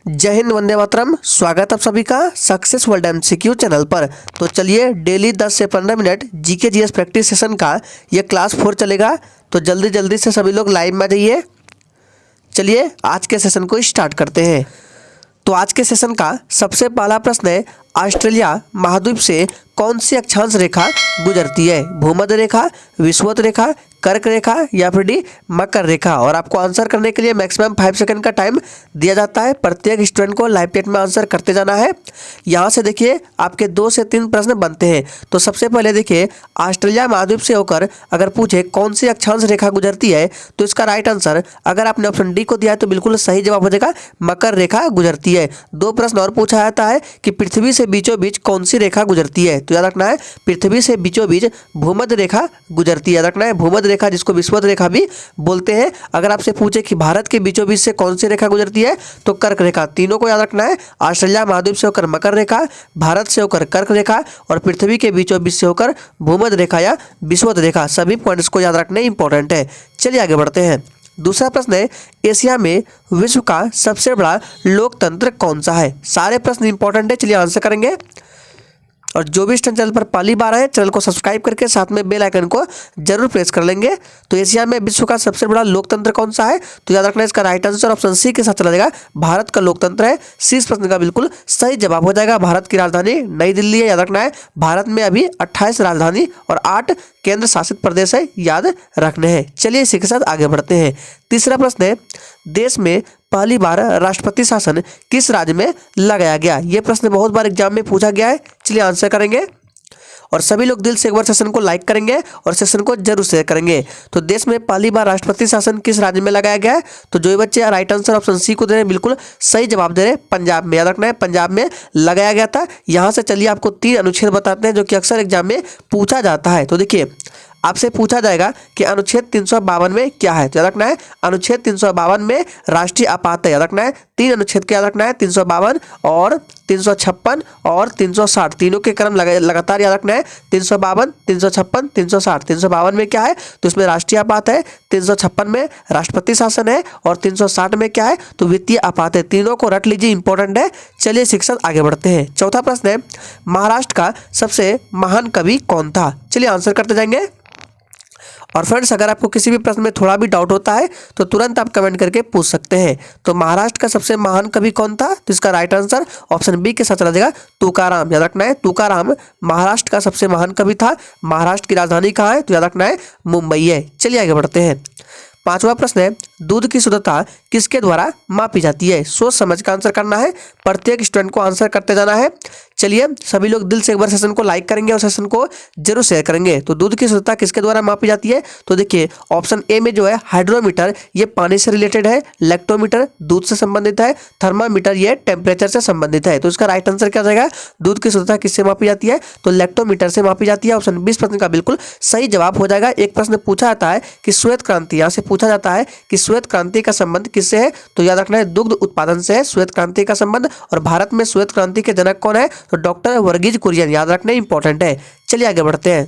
जय हिंद, वंदे मातरम। स्वागत आप सभी का सक्सेस वर्ल्ड एमसीक्यू चैनल पर। तो चलिए डेली 10 से 15 minute GK GS practice session का ये क्लास 4 चलेगा। तो जल्दी जल्दी से सभी लोग लाइव में आ जाइए। चलिए आज के सेशन को स्टार्ट करते हैं। तो आज के सेशन का सबसे पहला प्रश्न है, ऑस्ट्रेलिया महाद्वीप से कौन सी अक्षांश रेखा गुजरती है? भूमध्य रेखा, विषुवत रेखा, कर्क रेखा या फिर डी मकर रेखा। और आपको आंसर करने के लिए मैक्सिमम 5 सेकंड का टाइम दिया जाता है। प्रत्येक स्टूडेंट को लाइव चैट में आंसर करते जाना है। यहाँ से देखिए आपके 2 से 3 प्रश्न बनते हैं। तो सबसे पहले देखिए, ऑस्ट्रेलिया महाद्वीप से होकर अगर पूछे कौन सी अक्षांश रेखा गुजरती है, तो इसका राइट आंसर अगर आपने ऑप्शन डी को दिया है तो बिल्कुल सही जवाब हो जाएगा, मकर रेखा गुजरती है। 2 प्रश्न और पूछा जाता है कि पृथ्वी से बीचों बीच कौन सी रेखा गुजरती है? तो याद रखना है पृथ्वी से बीचों बीच भूमध्य रेखा गुजरती है। याद रखना है भूमध्य रेखा, जिसको विषुवत रेखा भी बोलते हैं। अगर आपसे पूछे कि भारत के बीचों बीच से कौन सी रेखा गुजरती है, तो कर्क रेखा। तीनों को याद रखना है, ऑस्ट्रेलिया महाद्वीप से होकर मकर रेखा, भारत से होकर कर्क रेखा और पृथ्वी के बीचों बीच से होकर भूमध्य रेखा या विषुवत रेखा। सभी पॉइंट्स को याद रखना इंपॉर्टेंट है। चलिए आगे बढ़ते हैं। दूसरा प्रश्न है, एशिया में विश्व का सबसे बड़ा लोकतंत्र कौन सा है? सारे प्रश्न इंपॉर्टेंट है, चलिए आंसर करेंगे। और जो भी चैनल पर पहली बार आए, चैनल को सब्सक्राइब करके साथ में बेल आइकन को जरूर प्रेस कर लेंगे। तो एशिया में विश्व का सबसे बड़ा लोकतंत्र कौन सा है? तो याद रखना है इसका राइट आंसर ऑप्शन सी के साथ चला जाएगा, भारत का लोकतंत्र है। सी इस प्रश्न का बिल्कुल सही जवाब हो जाएगा। भारत की राजधानी नई दिल्ली है। याद रखना है भारत में अभी 28 राजधानी और 8 केंद्र शासित प्रदेश है, याद रखने हैं। चलिए इसी के साथ आगे बढ़ते हैं। तीसरा प्रश्न है, देश में पहली बार राष्ट्रपति शासन किस राज्य में लगाया गया? यह प्रश्न बहुत बार एग्जाम में पूछा गया है। चलिए आंसर करेंगे और सभी लोग दिल से एक बार सेशन को लाइक करेंगे और सेशन को जरूर शेयर करेंगे। तो देश में पहली बार राष्ट्रपति शासन किस राज्य में लगाया गया है? तो जो बच्चे राइट आंसर ऑप्शन सी को दे रहे हैं, बिल्कुल सही जवाब दे रहे हैं, पंजाब में। याद रखना है पंजाब में लगाया गया था। यहाँ से चलिए आपको 3 अनुच्छेद बताते हैं जो कि अक्सर एग्जाम में पूछा जाता है। तो देखिए आपसे पूछा जाएगा कि अनुच्छेद 352 में क्या है? तो याद रखना है अनुच्छेद 352 में राष्ट्रीय आपात है। याद रखना है 3 अनुच्छेद के याद रखना है, 352 और 356 और 360। तीनों के क्रम लगातार याद रखना है, 352, 356, 360। 352 में क्या है? तो इसमें राष्ट्रीय आपात है। 356 में राष्ट्रपति शासन है और 360 में क्या है? तो वित्तीय आपात है। तीनों को रट लीजिए, इंपॉर्टेंट है। चलिए शिक्षक आगे बढ़ते हैं। चौथा प्रश्न है, महाराष्ट्र का सबसे महान कवि कौन था? चलिए आंसर करते जाएंगे। और फ्रेंड्स, अगर आपको किसी भी प्रश्न में थोड़ा भी डाउट होता है तो तुरंत आप कमेंट करके पूछ सकते हैं। तो महाराष्ट्र का सबसे महान कवि कौन था? तो इसका राइट आंसर ऑप्शन बी के साथ चला जाएगा, तुकाराम। याद रखना है तुकाराम महाराष्ट्र का सबसे महान कवि था। महाराष्ट्र की राजधानी कहाँ है? तो याद रखना है मुंबई है। चलिए आगे बढ़ते हैं। 5वां प्रश्न है, दूध की शुद्धता किसके द्वारा मापी जाती है? सोच समझ का आंसर करना है। प्रत्येक स्टूडेंट को आंसर करते जाना है। चलिए सभी लोग दिल से एक बार सेशन को लाइक करेंगे और सेशन को जरूर शेयर करेंगे। तो दूध की शुद्धता किसके द्वारा मापी जाती है? तो देखिए ऑप्शन ए में जो है हाइड्रोमीटर, ये पानी से रिलेटेड है। लेक्टोमीटर दूध से संबंधित है। थर्मामीटर ये टेम्परेचर से संबंधित है। तो इसका राइट आंसर क्या हो जाएगा? दूध की शुद्धता किससे मापी जाती है? तो लेक्टोमीटर से मापी जाती है। ऑप्शन 20 प्रश्न का बिल्कुल सही जवाब हो जाएगा। एक प्रश्न पूछा जाता है कि श्वेत क्रांति, यहाँ से पूछा जाता है कि श्वेत क्रांति का संबंध किससे है? तो याद रखना है दुग्ध उत्पादन से है श्वेत क्रांति का संबंध। और भारत में श्वेत क्रांति के जनक कौन है? तो डॉक्टर वर्गीज कुरियन। याद रखना इंपॉर्टेंट है। चलिए आगे बढ़ते हैं।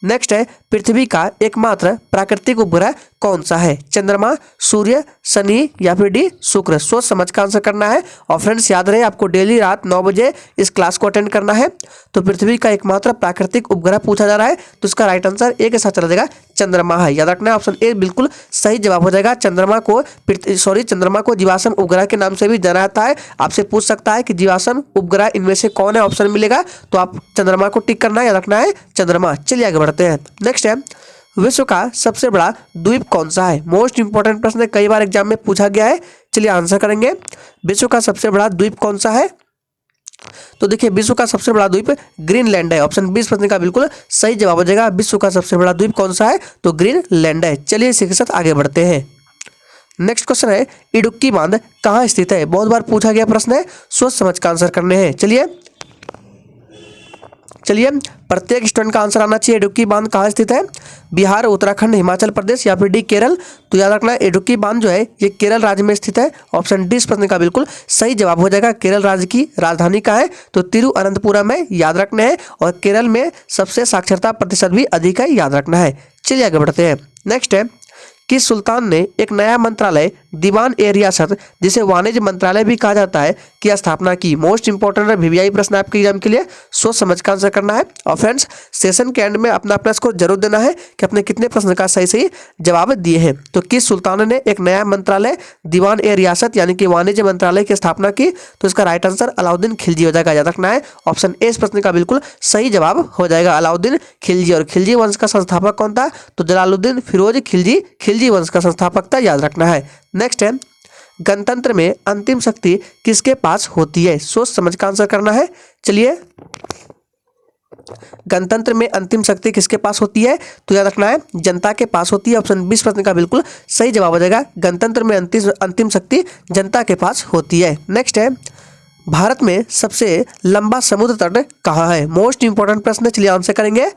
नेक्स्ट है, पृथ्वी का एकमात्र प्राकृतिक उपग्रह कौन सा है? चंद्रमा, सूर्य, शनि या फिर डी शुक्र? सोच समझ का आंसर करना है। और फ्रेंड्स याद रहे आपको डेली रात 9 बजे इस क्लास को अटेंड करना है। तो पृथ्वी का एकमात्र प्राकृतिक उपग्रह पूछा जा रहा है, तो इसका राइट आंसर ए के साथ चला जाएगा, चंद्रमा है। याद रखना है ऑप्शन ए बिल्कुल सही जवाब हो जाएगा। चंद्रमा को जीवाश्म उपग्रह के नाम से भी जाना जाता है। आपसे पूछ सकता है कि जीवाश्म उपग्रह इनमें से कौन है, ऑप्शन मिलेगा तो आप चंद्रमा को टिक करना है। याद रखना है चंद्रमा। चलिए आगे बढ़ते हैं। नेक्स्ट है, विश्व का सबसे बड़ा द्वीप कौन सा है? मोस्ट इंपोर्टेंट प्रश्न है, कई बार एग्जाम में पूछा गया है। चलिए आंसर करेंगे। विश्व का सबसे बड़ा द्वीप कौन सा है? तो देखिए विश्व का सबसे बड़ा द्वीप ग्रीनलैंड है। ऑप्शन 20 प्रश्न का बिल्कुल सही जवाब हो जाएगा। विश्व का सबसे बड़ा द्वीप कौन सा है? तो ग्रीनलैंड है। चलिए इसी के साथ आगे बढ़ते हैं। नेक्स्ट क्वेश्चन है, इडुक्की बांध कहाँ स्थित है? बहुत बार पूछा गया प्रश्न है, सोच समझ का आंसर करने हैं। चलिए प्रत्येक स्टूडेंट का आंसर आना चाहिए। इडुक्की बांध कहाँ स्थित है? बिहार, उत्तराखंड, हिमाचल प्रदेश या फिर डी केरल? तो याद रखना इडुक्की बांध जो है ये केरल राज्य में स्थित है। ऑप्शन डी इस प्रश्न का बिल्कुल सही जवाब हो जाएगा। केरल राज्य की राजधानी कहाँ है? तो तिरुअनंतपुरम है। याद रखना है। और केरल में सबसे साक्षरता प्रतिशत भी अधिक है, याद रखना है। चलिए आगे बढ़ते हैं। नेक्स्ट है, किस सुल्तान ने एक नया मंत्रालय दीवान ए रियासत, जिसे वाणिज्य मंत्रालय भी कहा जाता है, की स्थापना की? मोस्ट इंपॉर्टेंट वीवीआई प्रश्न आपके एग्जाम के लिए, सोच समझ कर आंसर करना है। और फ्रेंड्स सेशन के एंड में अपना अपना स्कोर जरूर देना है कि आपने कितने प्रश्न का सही सही जवाब दिए हैं। तो किस सुल्तान ने एक नया मंत्रालय दीवान ए रियासत यानी कि वाणिज्य मंत्रालय की स्थापना की? तो इसका राइट आंसर अलाउद्दीन खिलजी हो जाएगा, याद रखना है। ऑप्शन ए इस प्रश्न का बिल्कुल सही जवाब हो जाएगा, अलाउद्दीन खिलजी। और खिलजी वंश का संस्थापक कौन था? तो जलालुद्दीन फिरोज खिलजी, खिलजी वंश का संस्थापक था, याद रखना है। नेक्स्ट है, गणतंत्र में अंतिम शक्ति किसके पास होती है? सोच समझ कर आंसर करना है। चलिए, गणतंत्र में अंतिम शक्ति किसके पास होती है? तो याद रखना है जनता के पास होती है। ऑप्शन 20 प्रश्न का बिल्कुल सही जवाब हो जाएगा, गणतंत्र में अंतिम शक्ति जनता के पास होती है। नेक्स्ट है, भारत में सबसे लंबा समुद्र तट कहाँ है? मोस्ट इंपॉर्टेंट प्रश्न है, चलिए आंसर करेंगे।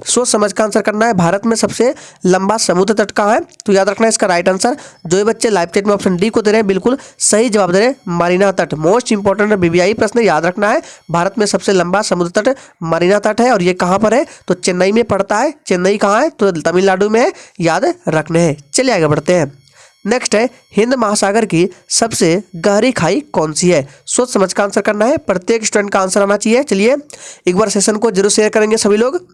सोच समझ का आंसर करना है। भारत में सबसे लंबा समुद्र तट कहाँ है? तो याद रखना है इसका राइट आंसर, जो ये बच्चे लाइव चैट में ऑप्शन डी को दे रहे हैं बिल्कुल सही जवाब दे रहे हैं, मरीना तट। मोस्ट इंपॉर्टेंट बीबीआई प्रश्न, याद रखना है। भारत में सबसे लंबा समुद्र तट मरीना तट है, और ये कहाँ पर है? तो चेन्नई में पड़ता है। चेन्नई कहाँ है? तो तमिलनाडु में है, याद रखने हैं। चलिए आगे बढ़ते हैं। नेक्स्ट है, हिंद महासागर की सबसे गहरी खाई कौन सी है? सोच समझ का आंसर करना है, प्रत्येक स्टूडेंट का आंसर आना चाहिए। चलिए एक बार सेशन को जरूर शेयर करेंगे सभी लोग।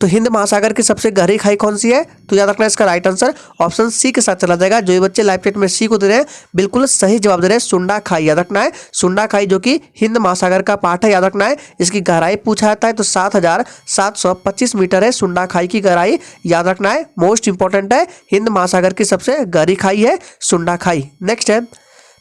तो हिंद महासागर की सबसे गहरी खाई कौन सी है? तो याद रखना है इसका राइट आंसर ऑप्शन सी के साथ चला जाएगा। जो ये बच्चे लाइव चैट में सी को दे रहे हैं बिल्कुल सही जवाब दे रहे हैं, सुंडा खाई, याद रखना है। सुंडा खाई जो कि हिंद महासागर का पार्ट है, याद रखना है। इसकी गहराई पूछा जाता है तो 7,725 मीटर है सुंडा खाई की गहराई, याद रखना है। मोस्ट इंपॉर्टेंट है, हिंद महासागर की सबसे गहरी खाई है सुंडा खाई। नेक्स्ट है,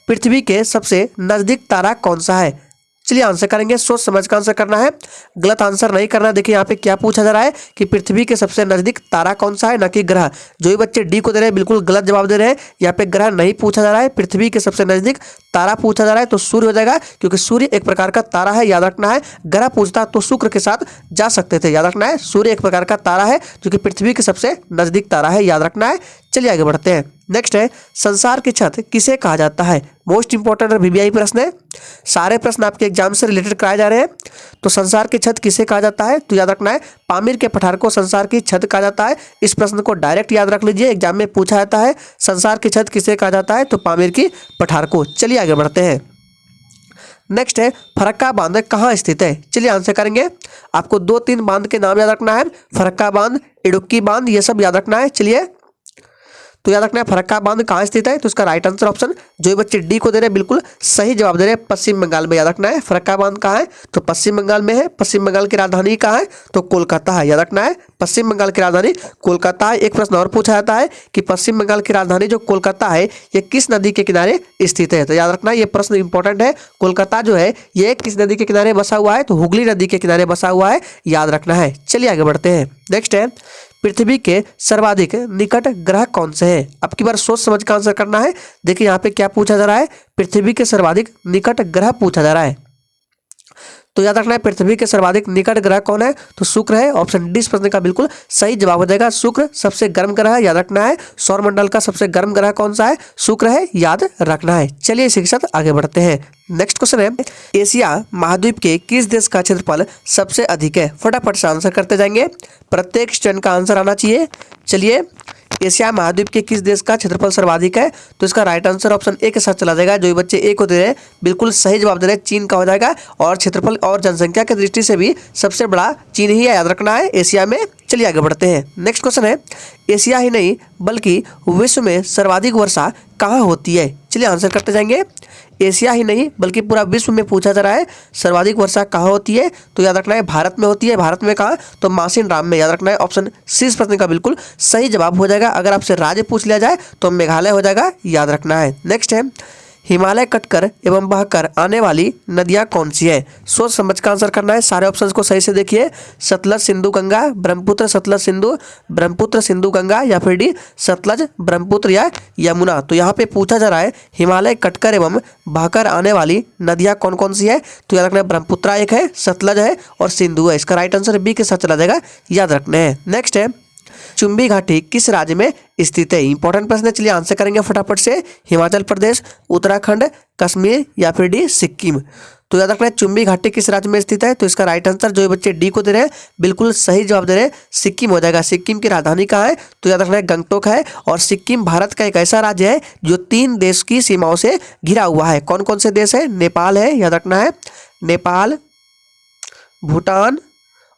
पृथ्वी के सबसे नजदीक तारा कौन सा है? चलिए आंसर करेंगे, सोच समझ का आंसर करना है, गलत आंसर नहीं करना। देखिए यहाँ पे क्या पूछा जा रहा है कि पृथ्वी के सबसे नजदीक तारा कौन सा है, ना कि ग्रह। जो ये बच्चे डी को दे रहे हैं बिल्कुल गलत जवाब दे रहे हैं। यहाँ पे ग्रह नहीं पूछा जा रहा है, पृथ्वी के सबसे नजदीक तारा पूछा जा रहा है, तो सूर्य हो जाएगा, क्योंकि सूर्य एक प्रकार का तारा है, याद रखना है। ग्रह पूछता तो शुक्र के साथ जा सकते थे, याद रखना है। सूर्य एक प्रकार का तारा है जो कि पृथ्वी के सबसे नजदीक तारा है, याद रखना है। चलिए आगे बढ़ते हैं। नेक्स्ट है, संसार की छत किसे कहा जाता है? मोस्ट इंपॉर्टेंट वीवीआई प्रश्न है, सारे प्रश्न आपके एग्जाम से रिलेटेड कराए जा रहे हैं। तो संसार की छत किसे कहा जाता है? तो याद रखना है पामीर के पठार को संसार की छत कहा जाता है। इस प्रश्न को डायरेक्ट याद रख लीजिए, एग्जाम में पूछा जाता है संसार की छत किसे कहा जाता है? तो पामीर की पठार को। चलिए आगे बढ़ते हैं। नेक्स्ट है, फरक्का बांध कहाँ स्थित है? चलिए आंसर करेंगे। आपको 2-3 बांध के नाम याद रखना है, फरक्का बांध, इडुक्की बांध, ये सब याद रखना है। चलिए तो याद रखना है फरक्का बांध कहाँ स्थित है? तो इसका राइट आंसर ऑप्शन जो बच्चे डी को दे रहे हैं बिल्कुल सही जवाब दे रहे हैं, पश्चिम बंगाल में, याद रखना है। फरक्का बांध कहाँ है? तो पश्चिम बंगाल में है। पश्चिम बंगाल की राजधानी कहाँ है? तो कोलकाता है, याद रखना है। पश्चिम बंगाल की राजधानी कोलकाता है। एक प्रश्न और पूछा जाता है कि पश्चिम बंगाल की राजधानी जो कोलकाता है ये किस नदी के किनारे स्थित है? तो याद रखना ये प्रश्न इंपॉर्टेंट है। कोलकाता जो है ये किस नदी के किनारे बसा हुआ है? तो हुगली नदी के किनारे बसा हुआ है, याद रखना है। चलिए आगे बढ़ते हैं। नेक्स्ट है, पृथ्वी के सर्वाधिक निकट ग्रह कौन से हैं? अब की बार सोच समझ का आंसर करना है। देखिए यहाँ पे क्या पूछा जा रहा है, पृथ्वी के सर्वाधिक निकट ग्रह पूछा जा रहा है। तो याद रखना है पृथ्वी के सर्वाधिक निकट ग्रह कौन है? तो शुक्र है। ऑप्शन डी इस प्रश्न का बिल्कुल सही जवाब हो जाएगा, शुक्र सबसे गर्म ग्रह है, याद रखना है। सौरमंडल का सबसे गर्म ग्रह कौन सा है? शुक्र है, याद रखना है। चलिए इसी के साथ आगे बढ़ते हैं। नेक्स्ट क्वेश्चन है, एशिया महाद्वीप के किस देश का क्षेत्रफल सबसे अधिक है? फटाफट से आंसर करते जाएंगे, प्रत्येक स्टूडेंट का आंसर आना चाहिए। चलिए, एशिया महाद्वीप के किस देश का क्षेत्रफल सर्वाधिक है? तो इसका राइट आंसर ऑप्शन ए के साथ चला जाएगा। जो बच्चे ए को दे रहे हैं बिल्कुल सही जवाब दे रहे हैं, चीन का हो जाएगा। और क्षेत्रफल और जनसंख्या की दृष्टि से भी सबसे बड़ा चीन ही है, याद रखना है, एशिया में। चलिए आगे बढ़ते हैं। नेक्स्ट क्वेश्चन है, एशिया ही नहीं बल्कि विश्व में सर्वाधिक वर्षा कहाँ होती है? चलिए आंसर करते जाएंगे। एशिया ही नहीं बल्कि पूरा विश्व में पूछा जा रहा है सर्वाधिक वर्षा कहाँ होती है? तो याद रखना है भारत में होती है। भारत में कहाँ? तो मासिन राम में, याद रखना है। ऑप्शन सी इस प्रश्न का बिल्कुल सही जवाब हो जाएगा। अगर आपसे राज्य पूछ लिया जाए तो मेघालय हो जाएगा, याद रखना है। नेक्स्ट है, हिमालय कटकर एवं बहकर आने वाली नदियाँ कौन सी है? सोच समझ का आंसर करना है, सारे ऑप्शंस को सही से देखिए। सतलज सिंधु गंगा, ब्रह्मपुत्र सतलज सिंधु, ब्रह्मपुत्र सिंधु गंगा, या फिर डी सतलज ब्रह्मपुत्र या यमुना। तो यहाँ पे पूछा जा रहा है हिमालय कटकर एवं बहकर आने वाली नदियाँ कौन कौन सी है? तो याद रखना है ब्रह्मपुत्र एक है, सतलज है और सिंधु है। इसका राइट आंसर बी के साथ चला जाएगा, याद रखना है। नेक्स्ट है, चुंबी घाटी किस राज्य में स्थित है? इंपॉर्टेंट प्रश्न है, चलिए आंसर करेंगे फटाफट से। हिमाचल प्रदेश, उत्तराखंड, कश्मीर या फिर डी सिक्किम। तो याद रखना है चुंबी घाटी किस राज्य में स्थित है। तो इसका राइट आंसर जो बच्चे डी को दे रहे हैं बिल्कुल सही जवाब दे रहे हैं, सिक्किम हो जाएगा। सिक्किम की राजधानी कहाँ है? तो याद रखना है गंगटोक है। और सिक्किम भारत का एक ऐसा राज्य है जो 3 देश की सीमाओं से घिरा हुआ है। कौन कौन से देश है? नेपाल है, याद रखना है, नेपाल, भूटान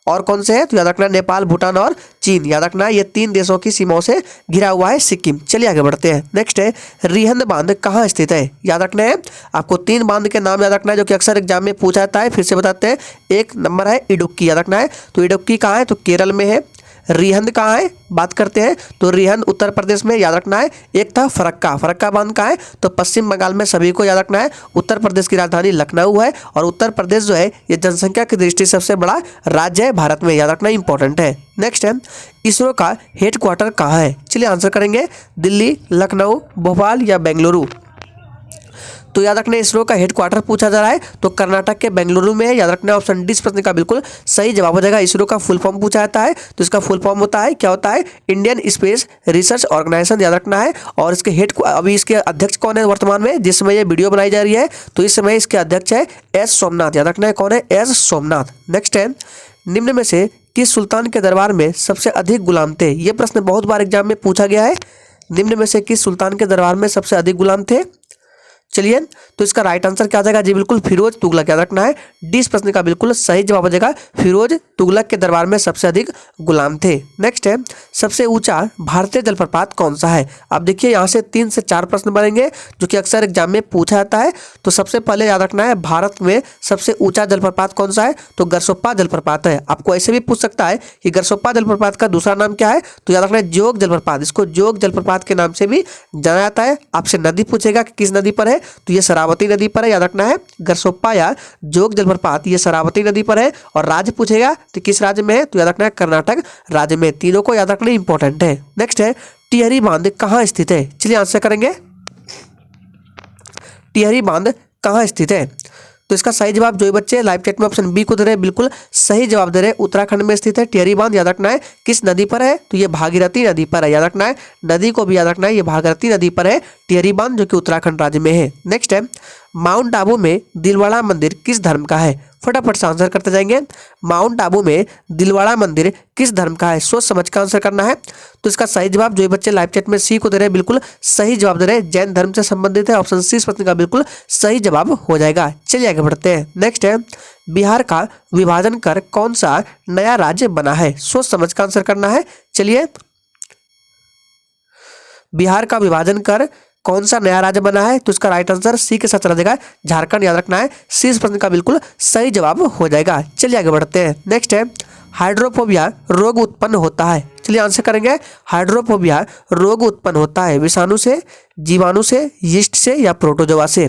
और कौन से है? तो याद रखना है नेपाल, भूटान और चीन। याद रखना है ये 3 देशों की सीमाओं से घिरा हुआ है सिक्किम। चलिए आगे बढ़ते हैं। नेक्स्ट है रिहंद बांध कहाँ स्थित है? याद रखना है आपको 3 बांध के नाम याद रखना है जो कि अक्सर एग्जाम में पूछा जाता है। फिर से बताते हैं। एक नंबर है इडुक्की, याद रखना है। तो इडुक्की कहाँ है? तो केरल में है। रिहंद कहाँ है? बात करते हैं तो रिहंद उत्तर प्रदेश में, याद रखना है। एक था फरक्का, फरक्का बांध कहाँ है? तो पश्चिम बंगाल में। सभी को याद रखना है उत्तर प्रदेश की राजधानी लखनऊ है। और उत्तर प्रदेश जो है ये जनसंख्या की दृष्टि से सबसे बड़ा राज्य है भारत में, याद रखना इंपॉर्टेंट है। नेक्स्ट है इसरो का हेडक्वार्टर कहाँ है? चलिए आंसर करेंगे दिल्ली, लखनऊ, भोपाल या बेंगलुरु। तो याद रखना इसरो का हेडक्वार्टर पूछा जा रहा है तो कर्नाटक के बेंगलुरु में है। याद रखना ऑप्शन डी इस प्रश्न का बिल्कुल सही जवाब हो जाएगा। इसरो का फुल फॉर्म पूछा जाता है तो इसका फुल फॉर्म होता है, क्या होता है? इंडियन स्पेस रिसर्च ऑर्गेनाइजेशन, याद रखना है। और इसके अभी इसके अध्यक्ष कौन है वर्तमान में जिस समय ये वीडियो बनाई जा रही है? तो इस समय इसके अध्यक्ष है एस सोमनाथ, याद रखना है कौन है? एस सोमनाथ। नेक्स्ट है निम्न में से किस सुल्तान के दरबार में सबसे अधिक गुलाम थे? ये प्रश्न बहुत बार एग्जाम में पूछा गया है। निम्न में से किस सुल्तान के दरबार में सबसे अधिक गुलाम थे? चलिए तो इसका राइट आंसर क्या आ जाएगा जी? बिल्कुल फिरोज तुगलक, याद रखना है डी इस प्रश्न का बिल्कुल सही जवाब हो जाएगा। फिरोज तुगलक के दरबार में सबसे अधिक गुलाम थे। नेक्स्ट है सबसे ऊंचा भारतीय जलप्रपात कौन सा है? अब देखिए यहाँ से 3 से 4 प्रश्न बनेंगे जो कि अक्सर एग्जाम में पूछा जाता है। तो सबसे पहले याद रखना है भारत में सबसे ऊंचा जलप्रपात कौन सा है? तो गरसोप्पा जलप्रपात है। आपको ऐसे भी पूछ सकता है कि गरसोप्पा जलप्रपात का दूसरा नाम क्या है? तो याद रखना है जोग जलप्रपात, इसको जोग जलप्रपात के नाम से भी जाना जाता है। आपसे नदी पूछेगा कि किस नदी पर है? तो ये शरावती नदी पर है, याद रखना है गरसोप्पा या जोग जलप्रपात ये शरावती नदी पर है। और राज्य पूछेगा तो किस राज्य में है? तो याद रखना है कर्नाटक राज्य में। तीनों को याद रखना इंपॉर्टेंट है। नेक्स्ट है टिहरी बांध कहाँ स्थित है? चलिए आंसर करेंगे टिहरी बांध कहाँ स्थित है। तो इसका सही जवाब जो बच्चे लाइव चैट में ऑप्शन बी को दे रहे हैं बिल्कुल सही जवाब दे रहे हैं, उत्तराखंड में स्थित है टिहरी बांध। याद रखना है किस नदी पर है? तो ये भागीरथी नदी पर है। याद रखना है नदी को भी याद रखना है, ये भागीरथी नदी पर है टिहरी बांध जो कि उत्तराखंड राज्य में है। नेक्स्ट है माउंट आबू में दिलवाड़ा मंदिर किस धर्म का है? फटाफट से आंसर करते जाएंगे। माउंट आबू में दिलवाड़ा मंदिर किस धर्म का है? सोच समझ कर आंसर करना है। तो इसका सही जवाब जो बच्चे लाइव चैट में सी को दे रहे हैं बिल्कुल सही जवाब दे रहे हैं, जैन धर्म से संबंधित है। ऑप्शन सी इस प्रश्न का बिल्कुल सही जवाब हो जाएगा। चलिए आगे बढ़ते हैं। नेक्स्ट है बिहार का विभाजन कर कौन सा नया राज्य बना है? सोच समझ कर आंसर करना है। चलिए बिहार का विभाजन कर कौन सा नया राज्य बना है? तो इसका राइट आंसर सी के साथ चला जाएगा झारखंड, याद रखना है सी इस प्रश्न का बिल्कुल सही जवाब हो जाएगा। चलिए आगे बढ़ते हैं। नेक्स्ट है हाइड्रोफोबिया रोग उत्पन्न होता है। चलिए आंसर करेंगे हाइड्रोफोबिया रोग उत्पन्न होता है विषाणु से, जीवाणु से, यीस्ट से या प्रोटोजोआ से।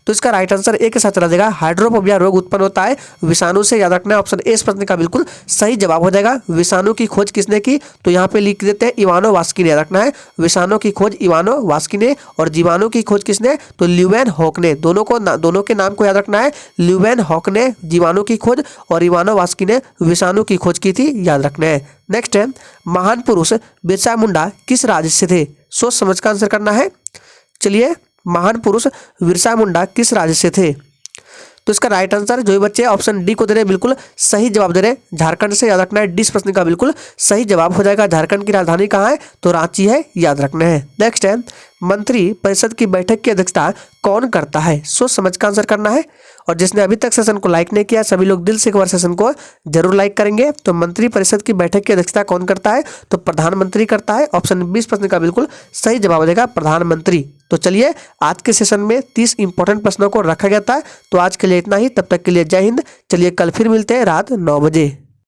तो इसका राइट आंसर ए के साथ चला जाएगा हाइड्रोफोबिया रोग उत्पन्न होता है विषाणु से। याद रखना है ऑप्शन ए इस प्रश्न का बिल्कुल सही जवाब हो जाएगा। विषाणु की खोज किसने की? तो यहाँ पे लिख देते हैं इवानो वास्की ने। याद रखना है विषाणु की खोज इवानो वास्की ने और जीवाणु की खोज किसने? तो ल्यूवेन हॉक ने। दोनों के नाम को याद रखना है। ल्यूवेन हॉक ने जीवाणु की खोज और इवानो वास्की ने विषाणु की खोज की थी, याद रखना है। नेक्स्ट है महान पुरुष बिरसा मुंडा किस राज्य से थे? सोच समझ कर आंसर करना है। चलिए महान पुरुष बिरसा मुंडा किस राज्य से थे? तो इसका राइट आंसर जो बच्चे ऑप्शन डी को दे रहे बिल्कुल सही जवाब दे रहे झारखंड से। याद रखना है डी इस प्रश्न का बिल्कुल सही जवाब हो जाएगा। झारखंड की राजधानी कहाँ है? तो रांची है, याद रखना है। नेक्स्ट है मंत्री परिषद की बैठक की अध्यक्षता कौन करता है? सोच समझ कर आंसर करना है। और जिसने अभी तक सेशन को लाइक नहीं किया सभी लोग दिल से एक बार सेशन को जरूर लाइक करेंगे। तो मंत्री परिषद की बैठक की अध्यक्षता कौन करता है? तो प्रधानमंत्री करता है। ऑप्शन 20 प्रश्न का बिल्कुल सही जवाब हो जाएगा प्रधानमंत्री। तो चलिए आज के सेशन में 30 इंपॉर्टेंट प्रश्नों को रखा गया था। तो आज के लिए इतना ही, तब तक के लिए जय हिंद। चलिए कल फिर मिलते हैं रात 9 बजे।